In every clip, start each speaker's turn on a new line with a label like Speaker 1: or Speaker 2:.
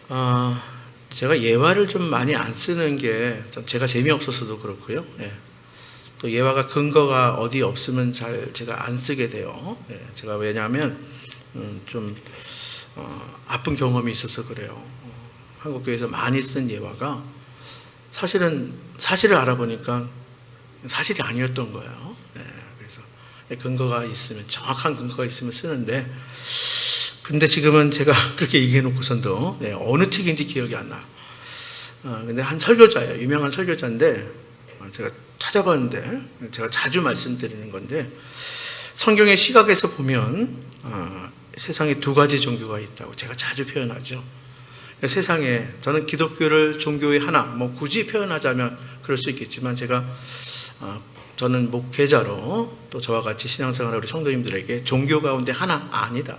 Speaker 1: 어, 제가 예화를 좀 많이 안 쓰는 게 좀 제가 재미없어서도 그렇고요. 예. 또 예화가 근거가 어디 없으면 잘 제가 안 쓰게 돼요. 예. 제가 왜냐하면 좀 아픈 경험이 있어서 그래요. 한국교회에서 많이 쓴 예화가 사실을 알아보니까 사실이 아니었던 거예요. 예. 그래서 근거가 있으면, 정확한 근거가 있으면 쓰는데, 근데 지금은 제가 그렇게 얘기해 놓고선도 어느 책인지 기억이 안 나. 근데 한 설교자예요. 유명한 설교자인데 제가 찾아봤는데, 제가 자주 말씀드리는 건데, 성경의 시각에서 보면 세상에 두 가지 종교가 있다고 제가 자주 표현하죠. 세상에, 저는 기독교를 종교의 하나, 뭐 굳이 표현하자면 그럴 수 있겠지만, 저는 목회자로 또 저와 같이 신앙생활을 우리 성도님들에게 종교 가운데 하나 아니다.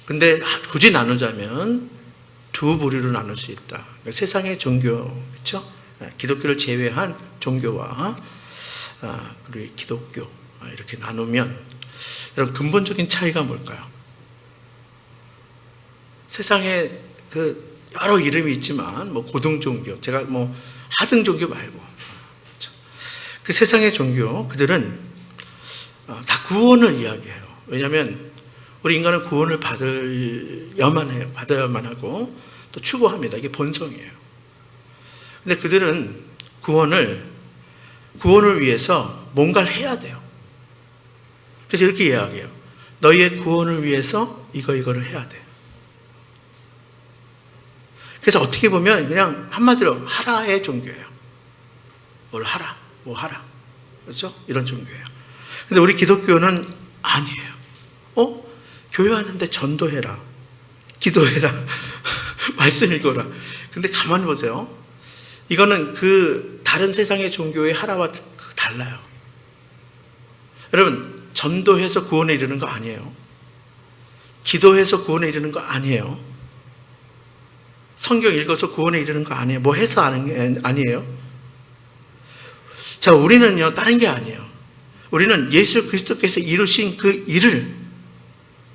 Speaker 1: 근데 굳이 나누자면 두 부류로 나눌 수 있다. 그러니까 세상의 종교, 그렇죠? 기독교를 제외한 종교와 그리고 기독교, 이렇게 나누면, 여러분, 근본적인 차이가 뭘까요? 세상에 그 여러 이름이 있지만, 뭐 고등 종교, 제가 뭐 하등 종교 말고, 그렇죠? 그 세상의 종교, 그들은 다 구원을 이야기해요. 왜냐하면 우리 인간은 구원을 받아야만 해요. 받아야만 하고 또 추구합니다. 이게 본성이에요. 근데 그들은 구원을 위해서 뭔가를 해야 돼요. 그래서 이렇게 이야기해요. 너희의 구원을 위해서 이거를 해야 돼. 그래서 어떻게 보면 그냥 한마디로 하라의 종교예요. 뭘 하라, 뭐 하라. 그렇죠? 이런 종교예요. 근데 우리 기독교는 아니에요. 교회 왔는데 전도해라, 기도해라, 말씀 읽어라. 근데 가만히 보세요. 이거는 그 다른 세상의 종교의 하라와 달라요. 여러분, 전도해서 구원에 이르는 거 아니에요. 기도해서 구원에 이르는 거 아니에요. 성경 읽어서 구원에 이르는 거 아니에요. 뭐 해서 하는 게 아니에요. 자, 우리는요, 다른 게 아니에요. 우리는 예수 그리스도께서 이루신 그 일을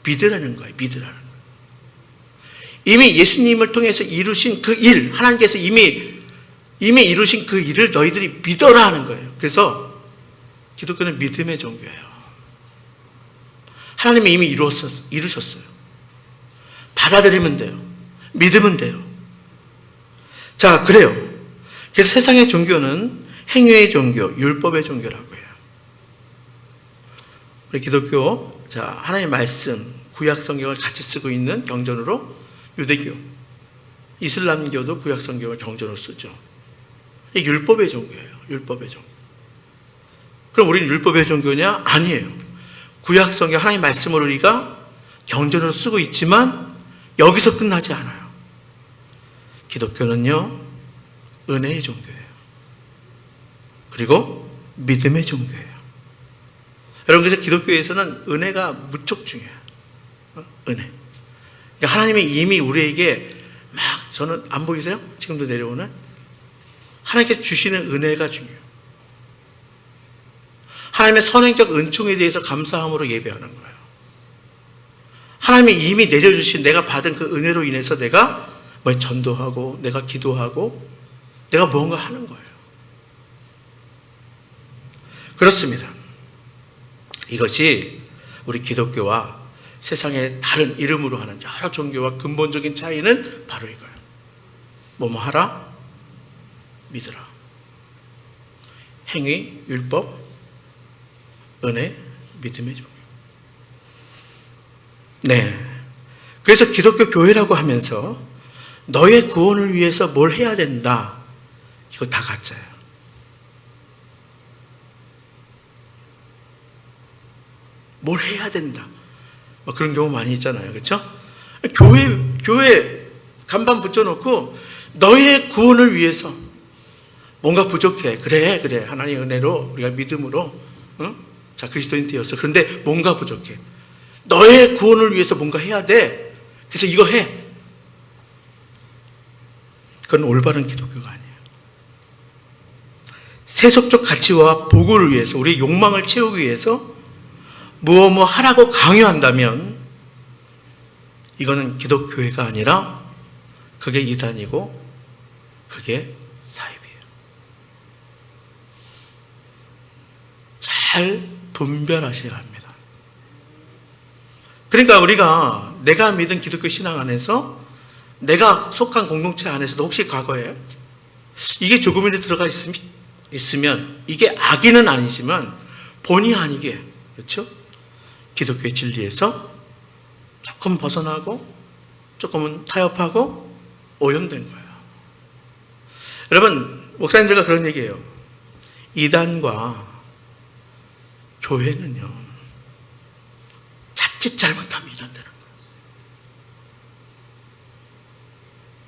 Speaker 1: 믿으라는 거예요. 믿으라는 거예요. 이미 예수님을 통해서 이루신 그 일, 하나님께서 이미 이루신 그 일을 너희들이 믿어라 하는 거예요. 그래서 기독교는 믿음의 종교예요. 하나님이 이미 이루셨어요. 받아들이면 돼요. 믿으면 돼요. 자, 그래요. 그래서 세상의 종교는 행위의 종교, 율법의 종교라고 해요. 우리 기독교, 자, 하나님의 말씀, 구약 성경을 같이 쓰고 있는 경전으로 유대교, 이슬람교도 구약 성경을 경전으로 쓰죠. 이게 율법의 종교예요. 율법의 종교. 그럼 우리는 율법의 종교냐? 아니에요. 구약 성경 하나님의 말씀을 우리가 경전으로 쓰고 있지만 여기서 끝나지 않아요. 기독교는요, 은혜의 종교예요. 그리고 믿음의 종교예요. 여러분, 그래서 기독교에서는 은혜가 무척 중요해요. 은혜. 그러니까 하나님이 이미 우리에게 저는 안 보이세요? 지금도 내려오는 하나님께서 주시는 은혜가 중요해요. 하나님의 선행적 은총에 대해서 감사함으로 예배하는 거예요. 하나님이 이미 내려주신, 내가 받은 그 은혜로 인해서 내가 뭐 전도하고, 내가 기도하고, 내가 무언가 하는 거예요. 그렇습니다. 이것이 우리 기독교와 세상의 다른 이름으로 하는 여러 종교와 근본적인 차이는 바로 이거예요. 뭐뭐 하라, 믿으라. 행위, 율법, 은혜, 믿음의 종교. 네. 그래서 기독교 교회라고 하면서 너의 구원을 위해서 뭘 해야 된다. 이거 다 가짜예요. 뭘 해야 된다. 뭐 그런 경우 많이 있잖아요. 그렇죠? 교회 간판 붙여놓고 너의 구원을 위해서 뭔가 부족해. 그래. 하나님의 은혜로 우리가 믿음으로 자, 그리스도인 되었어. 그런데 뭔가 부족해. 너의 구원을 위해서 뭔가 해야 돼. 그래서 이거 해. 그건 올바른 기독교가 아니에요. 세속적 가치와 보고를 위해서, 우리의 욕망을 채우기 위해서 무엇 하라고 강요한다면 이거는 기독교회가 아니라 그게 이단이고 그게 사입이에요. 잘 분별하셔야 합니다. 그러니까 우리가 내가 믿은 기독교 신앙 안에서 내가 속한 공동체 안에서도 혹시 과거에 이게 조금이라도 들어가 있으면 이게 악의는 아니지만 본의 아니게, 그렇죠? 기독교의 진리에서 조금 벗어나고 조금은 타협하고 오염된 거예요. 여러분, 목사님들과 그런 얘기예요. 이단과 교회는요, 자칫 잘못하면 이단되는 거예요.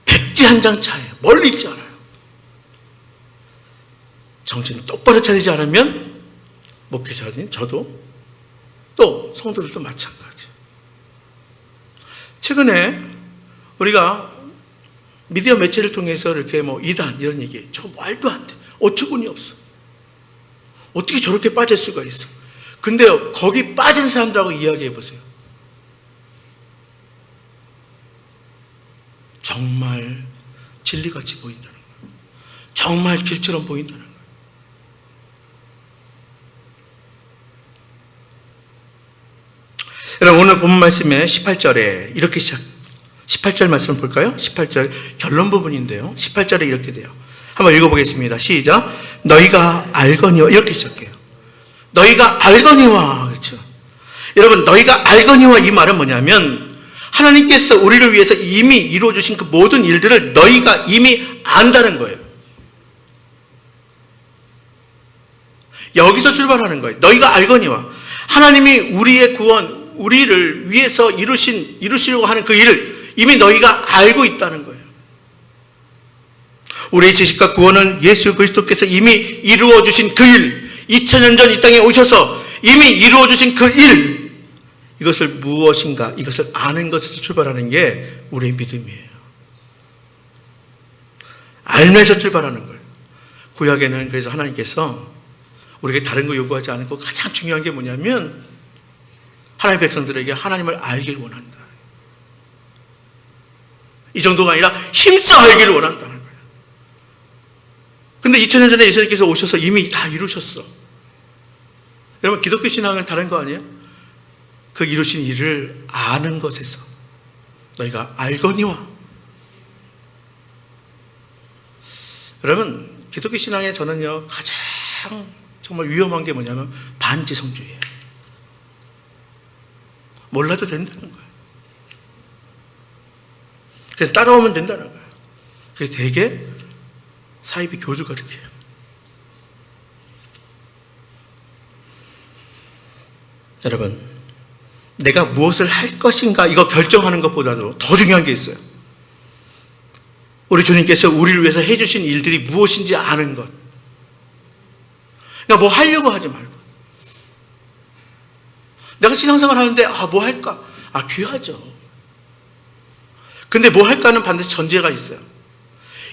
Speaker 1: 백지 한 장 차에 멀리 있지 않아요. 정신 똑바로 차리지 않으면 목회자인 저도 또 성도들도 마찬가지. 최근에 우리가 미디어 매체를 통해서 이렇게 이단 이런 얘기, 저 말도 안 돼. 어처구니 없어. 어떻게 저렇게 빠질 수가 있어. 근데 거기 빠진 사람들하고 이야기해 보세요. 정말 진리같이 보인다는 거예요. 정말 길처럼 보인다는 거예요. 여러분, 오늘 본 말씀의 18절에 이렇게 18절 말씀을 볼까요? 18절 결론 부분인데요. 18절에 이렇게 돼요. 한번 읽어보겠습니다. 시작. 너희가 알거니와, 이렇게 시작해요. 너희가 알거니와, 그렇죠? 여러분, 너희가 알거니와 이 말은 뭐냐면 하나님께서 우리를 위해서 이미 이루어주신 그 모든 일들을 너희가 이미 안다는 거예요. 여기서 출발하는 거예요. 너희가 알거니와, 하나님이 우리의 구원, 우리를 위해서 이루시려고 하는 그 일을 이미 너희가 알고 있다는 거예요. 우리의 지식과 구원은 예수 그리스도께서 이미 이루어주신 그 일, 2000년 전 이 땅에 오셔서 이미 이루어주신 그 일, 이것을 무엇인가, 이것을 아는 것에서 출발하는 게 우리의 믿음이에요. 알면서 출발하는 거예요. 구약에는 그래서 하나님께서 우리에게 다른 거 요구하지 않고 가장 중요한 게 뭐냐면 하나님의 백성들에게 하나님을 알길 원한다. 이 정도가 아니라 힘써 알기를 원한다는 거예요. 근데 2000년 전에 예수님께서 오셔서 이미 다 이루셨어. 여러분, 기독교 신앙은 다른 거 아니에요? 그 이루신 일을 아는 것에서 너희가 알거니와. 여러분, 기독교 신앙에 저는요 가장 정말 위험한 게 뭐냐면 반지성주의예요. 몰라도 된다는 거예요. 그래서 따라오면 된다는 거예요. 그래서 되게 사이비 교주가 그렇게 해요. 여러분, 내가 무엇을 할 것인가 이거 결정하는 것보다도 더 중요한 게 있어요. 우리 주님께서 우리를 위해서 해주신 일들이 무엇인지 아는 것. 그러니까 뭐 하려고 하지 말고, 내가 신앙생활 하는데 뭐 할까? 귀하죠. 근데 뭐 할까는 반드시 전제가 있어요.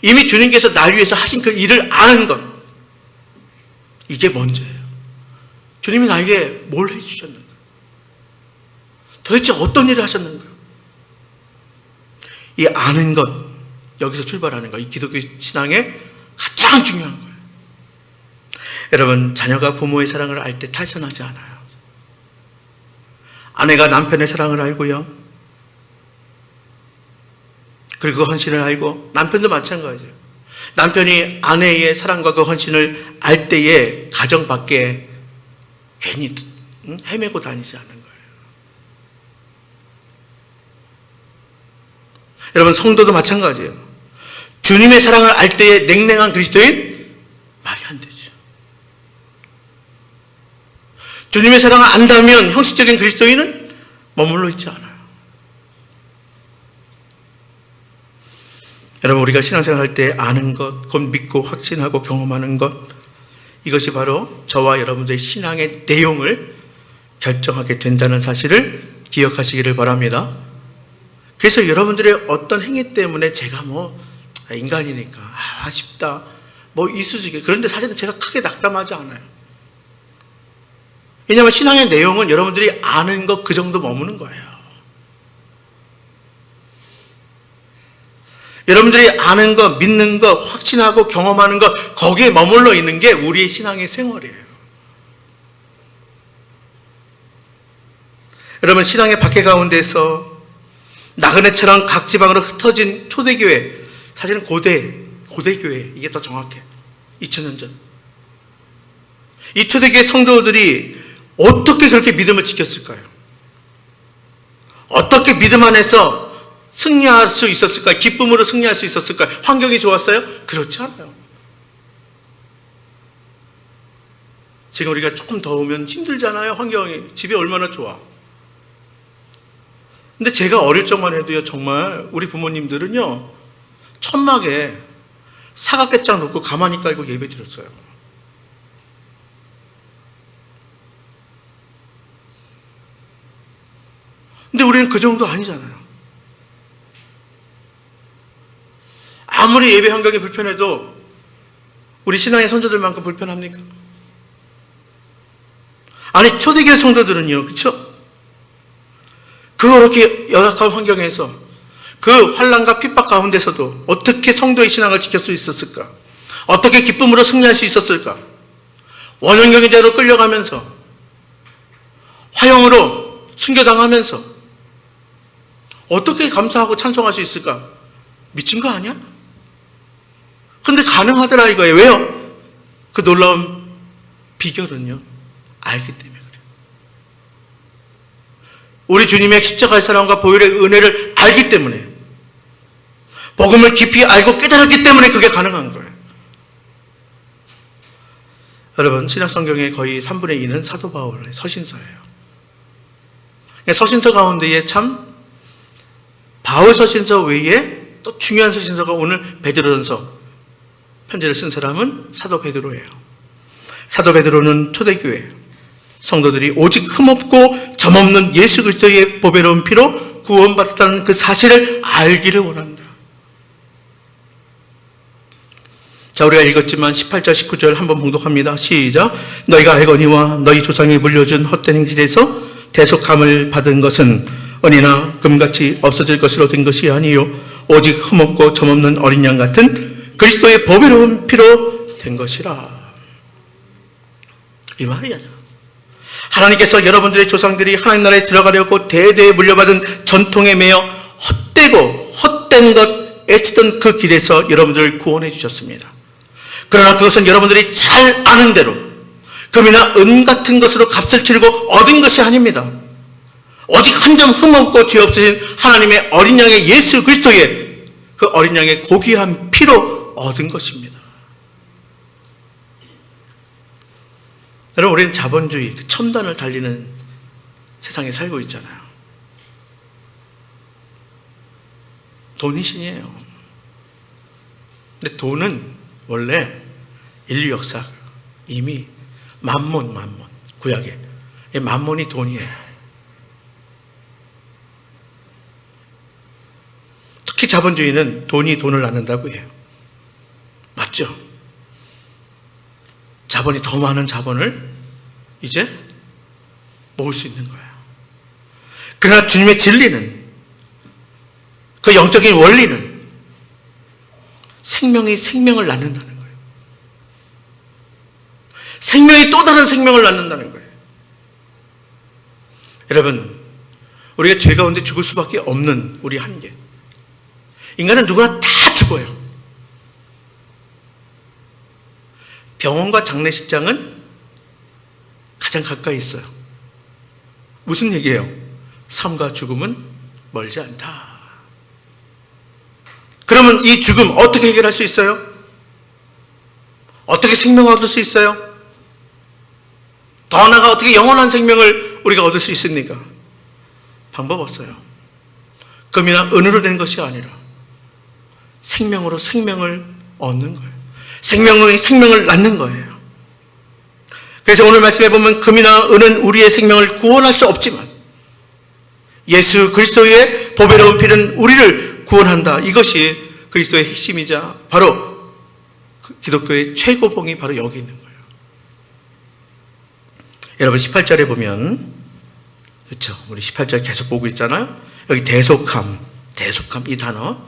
Speaker 1: 이미 주님께서 날 위해서 하신 그 일을 아는 것, 이게 먼저예요. 주님이 나에게 뭘 해주셨는가? 도대체 어떤 일을 하셨는가? 이 아는 것, 여기서 출발하는 것, 이 기독교 신앙의 가장 중요한 거예요. 여러분, 자녀가 부모의 사랑을 알 때 탈선하지 않아요. 아내가 남편의 사랑을 알고요, 그리고 그 헌신을 알고, 남편도 마찬가지예요. 남편이 아내의 사랑과 그 헌신을 알 때에 가정 밖에 괜히 헤매고 다니지 않는 거예요. 여러분, 성도도 마찬가지예요. 주님의 사랑을 알 때에 냉랭한 그리스도인 말이 안 되죠. 주님의 사랑을 안다면 형식적인 그리스도인은 머물러 있지 않아요. 여러분, 우리가 신앙생활 할 때 아는 것, 곧 믿고 확신하고 경험하는 것, 이것이 바로 저와 여러분들의 신앙의 내용을 결정하게 된다는 사실을 기억하시기를 바랍니다. 그래서 여러분들의 어떤 행위 때문에 제가 인간이니까 아쉽다, 이수지게, 그런데 사실은 제가 크게 낙담하지 않아요. 왜냐하면 신앙의 내용은 여러분들이 아는 것 그 정도 머무는 거예요. 여러분들이 아는 것, 믿는 것, 확신하고 경험하는 것, 거기에 머물러 있는 게 우리의 신앙의 생활이에요. 여러분, 신앙의 박해 가운데서 나그네처럼 각 지방으로 흩어진 초대교회, 사실은 고대교회, 이게 더 정확해. 2000년 전. 이 초대교회 성도들이 어떻게 그렇게 믿음을 지켰을까요? 어떻게 믿음 안에서 승리할 수 있었을까요? 기쁨으로 승리할 수 있었을까요? 환경이 좋았어요? 그렇지 않아요. 지금 우리가 조금 더우면 힘들잖아요. 환경이. 집이 얼마나 좋아. 근데 제가 어릴 적만 해도요, 정말 우리 부모님들은요, 천막에 사각개장 놓고 가만히 깔고 예배 드렸어요. 근데 우리는 그 정도 아니잖아요. 아무리 예배 환경이 불편해도 우리 신앙의 선조들만큼 불편합니까? 아니, 초대교회 성도들은요, 그쵸? 그렇게 열악한 환경에서 그 환난과 핍박 가운데서도 어떻게 성도의 신앙을 지킬 수 있었을까? 어떻게 기쁨으로 승리할 수 있었을까? 원형경제로 끌려가면서 화형으로 순교당하면서 어떻게 감사하고 찬송할 수 있을까? 미친 거 아니야? 근데 가능하더라 이거예요. 왜요? 그 놀라운 비결은요, 알기 때문에 그래요. 우리 주님의 십자가의 사랑과 보혈의 은혜를 알기 때문에, 복음을 깊이 알고 깨달았기 때문에 그게 가능한 거예요. 여러분, 신약성경의 거의 3분의 2는 사도 바울의 서신서예요. 서신서 가운데에 참 바울 서신서 외에 또 중요한 서신서가 오늘 베드로전서 편지를 쓴 사람은 사도 베드로예요. 사도 베드로는 초대교회 성도들이 오직 흠없고 점없는 예수 그리스도의 보배로운 피로 구원받았다는 그 사실을 알기를 원한다. 자, 우리가 읽었지만 18절 19절 한번 봉독합니다. 시작. 너희가 알거니와 너희 조상이 물려준 헛된 행실에서 대속함을 받은 것은 은이나 금같이 없어질 것으로 된 것이 아니요 오직 흠없고 점없는 어린 양 같은 그리스도의 보배로운 피로 된 것이라. 이 말이야. 하나님께서 여러분들의 조상들이 하나님 나라에 들어가려고 대대에 물려받은 전통에 매여 헛되고 헛된 것 애쓰던 그 길에서 여러분들을 구원해 주셨습니다. 그러나 그것은 여러분들이 잘 아는 대로 금이나 은 같은 것으로 값을 치르고 얻은 것이 아닙니다. 오직 한 점 흠없고 죄 없으신 하나님의 어린 양의 예수 그리스도의 그 어린 양의 고귀한 피로 얻은 것입니다. 여러분, 우리는 자본주의, 그 첨단을 달리는 세상에 살고 있잖아요. 돈이 신이에요. 근데 돈은 원래 인류 역사 이미 만몬, 구약에 만몬이 돈이에요. 특히 자본주의는 돈이 돈을 낳는다고 해요. 맞죠? 자본이 더 많은 자본을 이제 모을 수 있는 거예요. 그러나 주님의 진리는, 그 영적인 원리는 생명이 생명을 낳는다는 거예요. 생명이 또 다른 생명을 낳는다는 거예요. 여러분, 우리가 죄 가운데 죽을 수밖에 없는 우리 한계. 인간은 누구나 다 죽어요. 병원과 장례식장은 가장 가까이 있어요. 무슨 얘기예요? 삶과 죽음은 멀지 않다. 그러면 이 죽음 어떻게 해결할 수 있어요? 어떻게 생명을 얻을 수 있어요? 더 나아가 어떻게 영원한 생명을 우리가 얻을 수 있습니까? 방법 없어요. 금이나 은으로 된 것이 아니라 생명으로 생명을 얻는 거예요. 생명이 생명을 낳는 거예요. 그래서 오늘 말씀해 보면 금이나 은은 우리의 생명을 구원할 수 없지만 예수 그리스도의 보배로운 피는 우리를 구원한다. 이것이 그리스도의 핵심이자 바로 기독교의 최고봉이 바로 여기 있는 거예요. 여러분 18절에 보면, 그렇죠? 우리 18절 계속 보고 있잖아요. 여기 대속함 이 단어,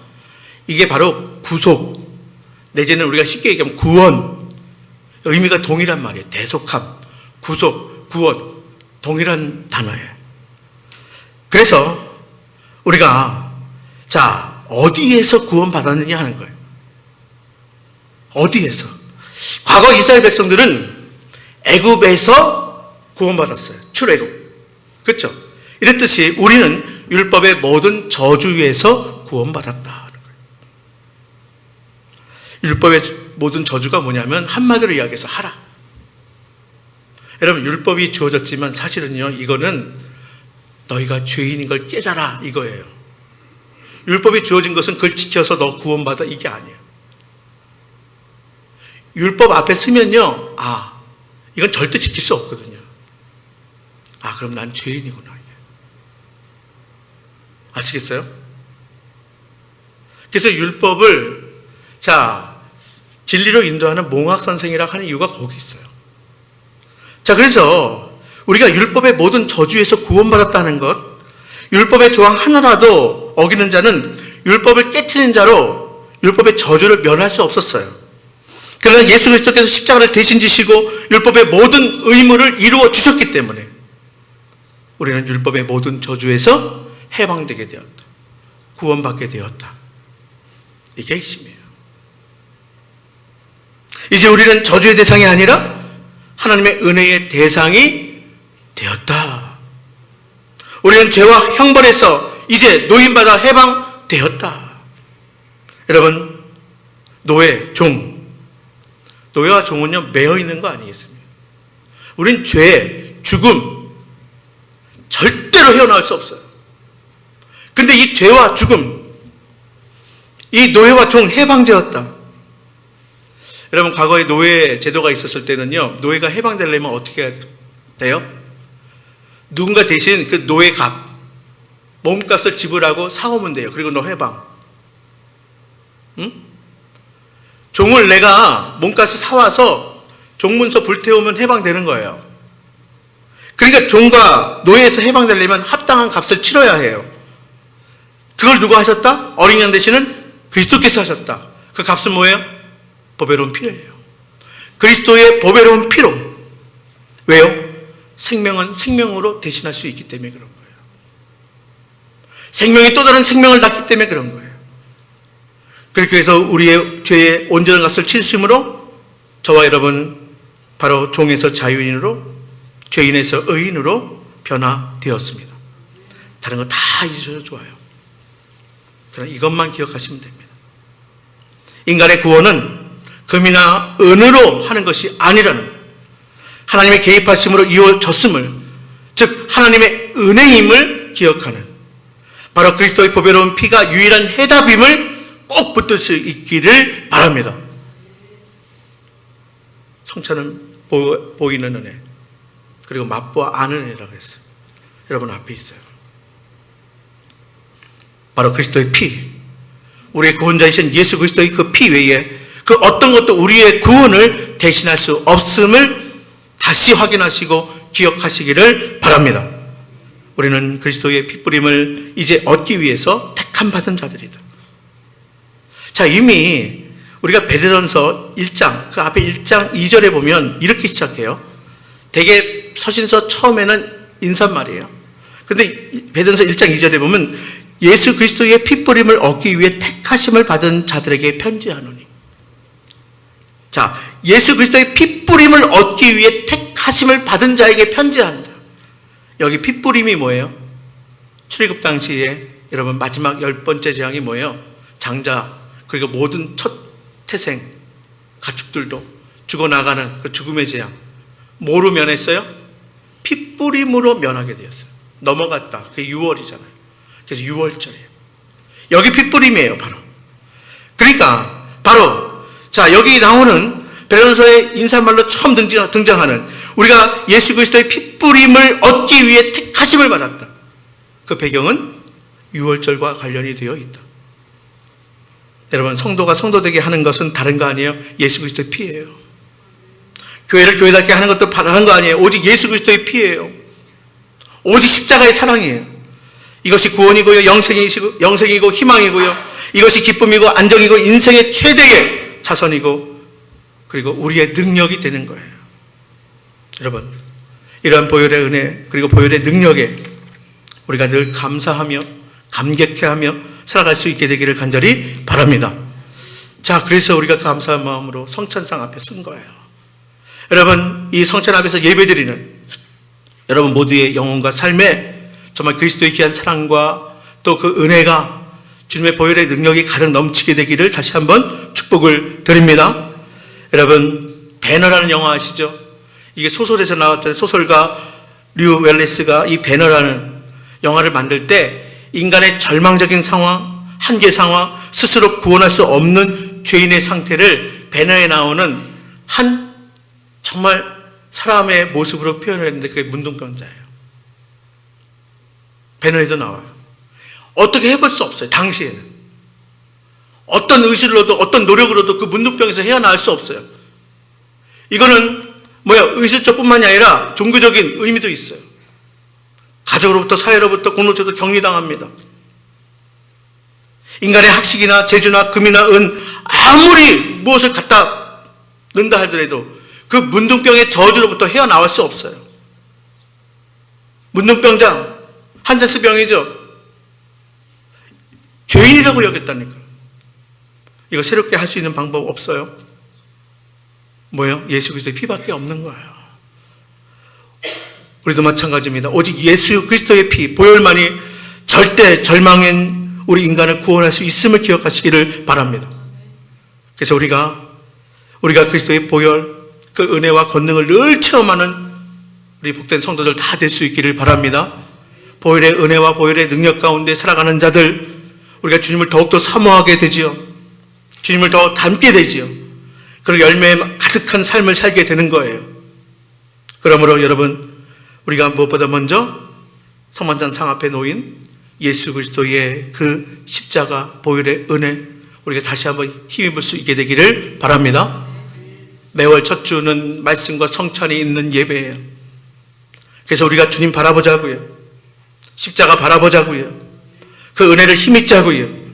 Speaker 1: 이게 바로 구속, 내지는 우리가 쉽게 얘기하면 구원, 의미가 동일한 말이에요. 대속함, 구속, 구원, 동일한 단어예요. 그래서 우리가 어디에서 구원받았느냐 하는 거예요. 어디에서? 과거 이스라엘 백성들은 애굽에서 구원받았어요. 출애굽. 그렇죠? 이랬듯이 우리는 율법의 모든 저주에서 구원받았다 하는 거예요. 율법의 모든 저주가 뭐냐면 한마디로 이야기해서 하라. 여러분, 율법이 주어졌지만 사실은요, 이거는 너희가 죄인인 걸 깨달아 이거예요. 율법이 주어진 것은 그걸 지켜서 너 구원받아 이게 아니에요. 율법 앞에 쓰면요, 이건 절대 지킬 수 없거든요. 그럼 난 죄인이구나. 아시겠어요? 그래서 율법을 진리로 인도하는 몽학 선생이라고 하는 이유가 거기 있어요. 그래서 우리가 율법의 모든 저주에서 구원받았다는 것, 율법의 조항 하나라도 어기는 자는 율법을 깨트리는 자로 율법의 저주를 면할 수 없었어요. 그러나 예수 그리스도께서 십자가를 대신 지시고 율법의 모든 의무를 이루어 주셨기 때문에 우리는 율법의 모든 저주에서 해방되게 되었다. 구원받게 되었다. 이게 핵심이에요. 이제 우리는 저주의 대상이 아니라 하나님의 은혜의 대상이 되었다. 우리는 죄와 형벌에서 이제 노임받아 해방되었다. 여러분, 노예, 종. 노예와 종은요, 매여 있는 거 아니겠습니까? 우린 죄, 죽음, 절대로 헤어나올 수 없어요. 근데 이 죄와 죽음, 이 노예와 종 해방되었다. 여러분, 과거에 노예 제도가 있었을 때는요, 노예가 해방되려면 어떻게 해야 돼요? 누군가 대신 그 노예 값, 몸값을 지불하고 사오면 돼요. 그리고 너 해방. 응? 종을 내가 몸값을 사와서 종문서 불태우면 해방되는 거예요. 그러니까 종과 노예에서 해방되려면 합당한 값을 치러야 해요. 그걸 누가 하셨다? 어린 양 대신은 그리스도께서 하셨다. 그 값은 뭐예요? 보배로운 피예요. 그리스도의 보배로운 피로. 왜요? 생명은 생명으로 대신할 수 있기 때문에 그런 거예요. 생명이 또 다른 생명을 낳기 때문에 그런 거예요. 그렇게 해서 우리의 죄의 온전한 값을 치르심으로 저와 여러분 바로 종에서 자유인으로, 죄인에서 의인으로 변화되었습니다. 다른 거 다 잊으셔도 좋아요. 그러나 이것만 기억하시면 됩니다. 인간의 구원은 금이나 은으로 하는 것이 아니라는 거예요. 하나님의 개입하심으로 이루어졌음을, 즉 하나님의 은혜임을 기억하는, 바로 그리스도의 보배로운 피가 유일한 해답임을 꼭 붙들 수 있기를 바랍니다. 성찬은 보이는 은혜, 그리고 맛보아 아는 은혜라고 했어요. 여러분 앞에 있어요. 바로 그리스도의 피, 우리의 구원자이신 예수 그리스도의 그 피 외에 그 어떤 것도 우리의 구원을 대신할 수 없음을 다시 확인하시고 기억하시기를 바랍니다. 우리는 그리스도의 핏부림을 이제 얻기 위해서 택함 받은 자들이다. 이미 우리가 베드로전서 1장, 그 앞에 1장 2절에 보면 이렇게 시작해요. 대개 서신서 처음에는 인사말이에요. 근데 베드로전서 1장 2절에 보면 예수 그리스도의 핏부림을 얻기 위해 택하심을 받은 자들에게 편지하노니. 예수 그리스도의 핏부림을 얻기 위해 택하심을 받은 자에게 편지한다. 여기 핏부림이 뭐예요? 출애굽 당시에 여러분 마지막 10번째 재앙이 뭐예요? 장자, 그리고 모든 첫 태생 가축들도 죽어나가는 그 죽음의 재앙, 뭐로 면했어요? 핏부림으로 면하게 되었어요. 넘어갔다. 그게 6월이잖아요. 그래서 6월절이에요. 여기 핏부림이에요, 바로. 그러니까 바로 여기 나오는 베드로전서의 인사말로 처음 등장하는 우리가 예수 그리스도의 핏부림을 얻기 위해 택하심을 받았다. 그 배경은 6월절과 관련이 되어 있다. 여러분, 성도가 성도되게 하는 것은 다른 거 아니에요? 예수 그리스도의 피예요. 교회를 교회답게 하는 것도 다른 거 아니에요? 오직 예수 그리스도의 피예요. 오직 십자가의 사랑이에요. 이것이 구원이고요, 영생이고 희망이고요. 이것이 기쁨이고 안정이고 인생의 최대의 자선이고 그리고 우리의 능력이 되는 거예요. 여러분, 이러한 보혈의 은혜 그리고 보혈의 능력에 우리가 늘 감사하며 감격해하며 살아갈 수 있게 되기를 간절히 바랍니다. 자, 그래서 우리가 감사한 마음으로 성찬상 앞에 선 거예요. 여러분, 이 성찬 앞에서 예배드리는 여러분 모두의 영혼과 삶에 정말 그리스도의 귀한 사랑과 또 그 은혜가 주님의 보혈의 능력이 가득 넘치게 되기를 다시 한번 축복을 드립니다. 여러분, 배너라는 영화 아시죠? 이게 소설에서 나왔잖아요. 소설가 류 웰리스가 이 배너라는 영화를 만들 때 인간의 절망적인 상황, 한계 상황, 스스로 구원할 수 없는 죄인의 상태를 배너에 나오는 한 정말 사람의 모습으로 표현을 했는데 그게 문둥병자예요. 배너에도 나와요. 어떻게 해볼 수 없어요. 당시에는. 어떤 의술로도 어떤 노력으로도 그 문둥병에서 헤어나올 수 없어요. 이거는 의술적뿐만이 아니라 종교적인 의미도 있어요. 가족으로부터 사회로부터 공동체도 격리당합니다. 인간의 학식이나 재주나 금이나 은 아무리 무엇을 갖다 넣는다 하더라도 그 문둥병의 저주로부터 헤어나올 수 없어요. 문둥병자, 한센스병이죠. 죄인이라고 여겼다니까요. 이거 새롭게 할 수 있는 방법 없어요? 뭐예요? 예수 그리스도의 피밖에 없는 거예요. 우리도 마찬가지입니다. 오직 예수 그리스도의 피, 보혈만이 절대 절망인 우리 인간을 구원할 수 있음을 기억하시기를 바랍니다. 그래서 우리가 그리스도의 보혈, 그 은혜와 권능을 늘 체험하는 우리 복된 성도들 다 될 수 있기를 바랍니다. 보혈의 은혜와 보혈의 능력 가운데 살아가는 자들, 우리가 주님을 더욱더 사모하게 되지요. 주님을 더 닮게 되지요. 그리고 열매에 가득한 삶을 살게 되는 거예요. 그러므로 여러분, 우리가 무엇보다 먼저 성만찬상 앞에 놓인 예수 그리스도의 그 십자가 보혈의 은혜, 우리가 다시 한번 힘입을 수 있게 되기를 바랍니다. 매월 첫 주는 말씀과 성찬이 있는 예배예요. 그래서 우리가 주님 바라보자고요. 십자가 바라보자고요. 그 은혜를 힘입자고요.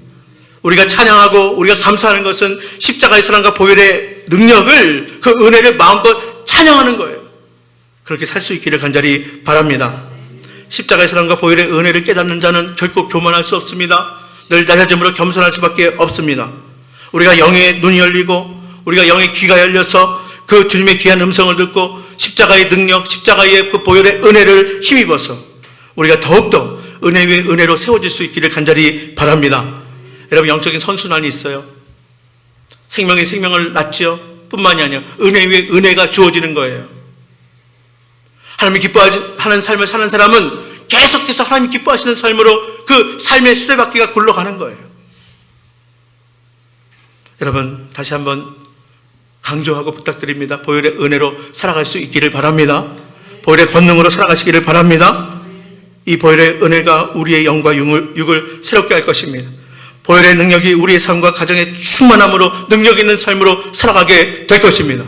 Speaker 1: 우리가 찬양하고 우리가 감사하는 것은 십자가의 사랑과 보혈의 능력을, 그 은혜를 마음껏 찬양하는 거예요. 그렇게 살 수 있기를 간절히 바랍니다. 십자가의 사랑과 보혈의 은혜를 깨닫는 자는 결코 교만할 수 없습니다. 늘 낮아짐으로 겸손할 수밖에 없습니다. 우리가 영의 눈이 열리고 우리가 영의 귀가 열려서 그 주님의 귀한 음성을 듣고 십자가의 능력, 십자가의 그 보혈의 은혜를 힘입어서 우리가 더욱더 은혜 위에 은혜로 세워질 수 있기를 간절히 바랍니다. 여러분, 영적인 선순환이 있어요. 생명이 생명을 낳지요. 뿐만이 아니라 은혜 위에 은혜가 주어지는 거예요. 하나님이 기뻐하는 삶을 사는 사람은 계속해서 하나님이 기뻐하시는 삶으로 그 삶의 수레바퀴가 굴러가는 거예요. 여러분, 다시 한번 강조하고 부탁드립니다. 보혈의 은혜로 살아갈 수 있기를 바랍니다. 보혈의 권능으로 살아가시기를 바랍니다. 이 보혈의 은혜가 우리의 영과 육을 새롭게 할 것입니다. 보혈의 능력이 우리의 삶과 가정의 충만함으로 능력 있는 삶으로 살아가게 될 것입니다.